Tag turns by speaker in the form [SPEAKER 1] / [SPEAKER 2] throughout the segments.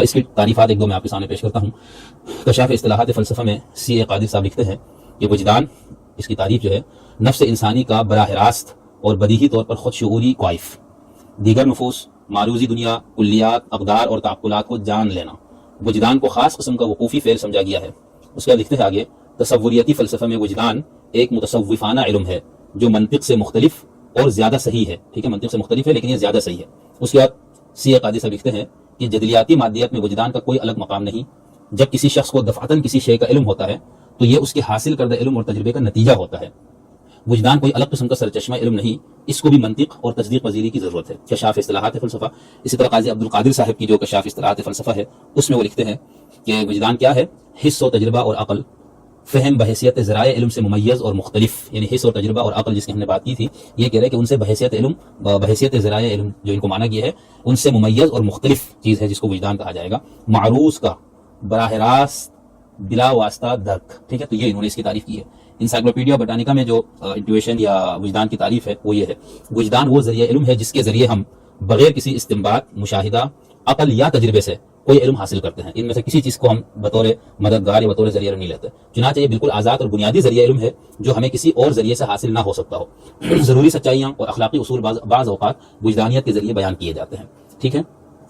[SPEAKER 1] اس کی تعریفات ایک دو میں آپ کے سامنے پیش کرتا ہوں۔ کشاف اصطلاحات فلسفہ میں سی اے قادر صاحب لکھتے ہیں کہ وجدان، اس کی تعریف جو ہے، نفس انسانی کا براہ راست اور بدیہی طور پر خود شعوری کوائف، دیگر نفوس، معروضی دنیا، کلیات، اقدار اور تعقلات کو جان لینا، وجدان کو خاص قسم کا وقوفی فعل سمجھا گیا ہے۔ اس کے بعد لکھتے ہیں آگے، تصوریتی فلسفہ میں وجدان ایک متصوفانہ علم ہے جو منطق سے مختلف اور زیادہ صحیح ہے۔ ٹھیک ہے، منطق سے مختلف ہے لیکن یہ زیادہ صحیح ہے۔ اس کے بعد سی اے قادری صاحب لکھتے ہیں کہ جدلیاتی مادیت میں وجدان کا کوئی الگ مقام نہیں۔ جب کسی شخص کو دفعتاً کسی شے کا علم ہوتا ہے تو یہ اس کے حاصل کردہ علم اور تجربے کا نتیجہ ہوتا ہے۔ وجدان کوئی الگ قسم کا سرچشمہ علم نہیں، اس کو بھی منطق اور تصدیق پذیری کی ضرورت ہے۔ کشاف اصطلاحات فلسفہ، اسی طرح قاضی عبدالقادر صاحب کی جو کشاف اصطلاحات فلسفہ ہے اس میں وہ لکھتے ہیں کہ وجدان کیا ہے؟ حس و تجربہ اور عقل، فہم بحیثیت ذرائع علم سے ممیز اور مختلف، یعنی حس اور تجربہ اور عقل جس کی ہم نے بات کی تھی، یہ کہہ رہے ہیں کہ ان سے بحیثیت ذرائع علم جو ان کو مانا گیا ہے ان سے ممیز اور مختلف چیز ہے جس کو وجدان کہا جائے گا، معروض کا براہ راست بلا واسطہ درک۔ ٹھیک ہے، تو یہ انہوں نے اس کی تعریف کی ہے۔ انسائکلوپیڈیا بٹانیکا میں جو انٹویشن یا وجدان کی تعریف ہے وہ یہ ہے، وجدان وہ ذریعہ علم ہے جس کے ذریعے ہم بغیر کسی استنباط، مشاہدہ، عقل یا تجربے سے کوئی علم حاصل کرتے ہیں۔ ان میں سے کسی چیز کو ہم بطور مددگار یا بطور ذریعہ علم نہیں لیتے، چنانچہ یہ بالکل آزاد اور بنیادی ذریعہ علم ہے جو ہمیں کسی اور ذریعے سے حاصل نہ ہو سکتا ہو۔ ضروری سچائیاں اور اخلاقی اصول بعض اوقات وجدانیت کے ذریعے بیان کیے جاتے ہیں۔ ٹھیک ہے،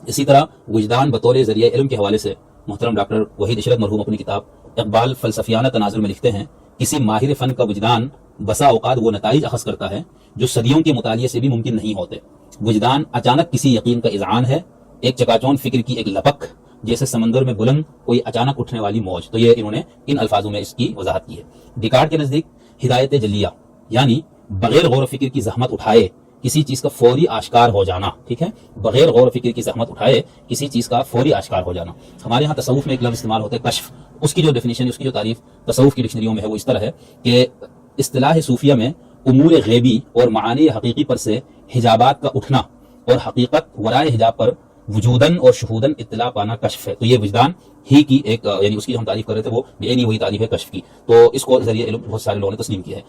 [SPEAKER 1] اسی طرح وجدان بطور ذریعہ علم کے حوالے سے محترم ڈاکٹر وحید عشرت مرحوم اپنی کتاب اقبال فلسفیانہ تناظر میں لکھتے ہیں، کسی ماہر فن کا وجدان بسا اوقات وہ نتائج اخذ کرتا ہے جو صدیوں کے مطالعے سے بھی ممکن نہیں ہوتے۔ وجدان اچانک کسی یقین کا اذعان ہے، ایک چکاچون فکر کی ایک لپک، جیسے سمندر میں بلند کوئی اچانک اٹھنے والی موج۔ تو یہ انہوں نے ان الفاظوں میں اس کی وضاحت کی ہے۔ ڈیکارٹ کے نزدیک ہدایت جلیہ یعنی بغیر غور و فکر کی زحمت اٹھائے کسی چیز کا فوری آشکار ہو جانا۔ ٹھیک ہے، بغیر غور و فکر کی زحمت اٹھائے کسی چیز کا فوری آشکار ہو جانا۔ ہمارے ہاں تصوف میں ایک لفظ استعمال ہوتا ہے کشف، اس کی جو ڈیفینیشن، اس کی جو تعریف تصوف کی ڈکشنریوں میں ہے وہ اس طرح ہے کہ اصطلاح صوفیہ میں امور غیبی اور معانی حقیقی پر سے حجابات کا اٹھنا اور حقیقت ورائے حجاب پر وجوداً اور شہوداً اطلاع پانا کشف ہے۔ تو یہ وجدان ہی کی ایک، یعنی اس کی جو ہم تعریف کر رہے تھے وہ بے عینی وہی تعریف ہے کشف کی۔ تو اس کو ذریعہ علم بہت سارے لوگوں نے تسلیم کیا ہے۔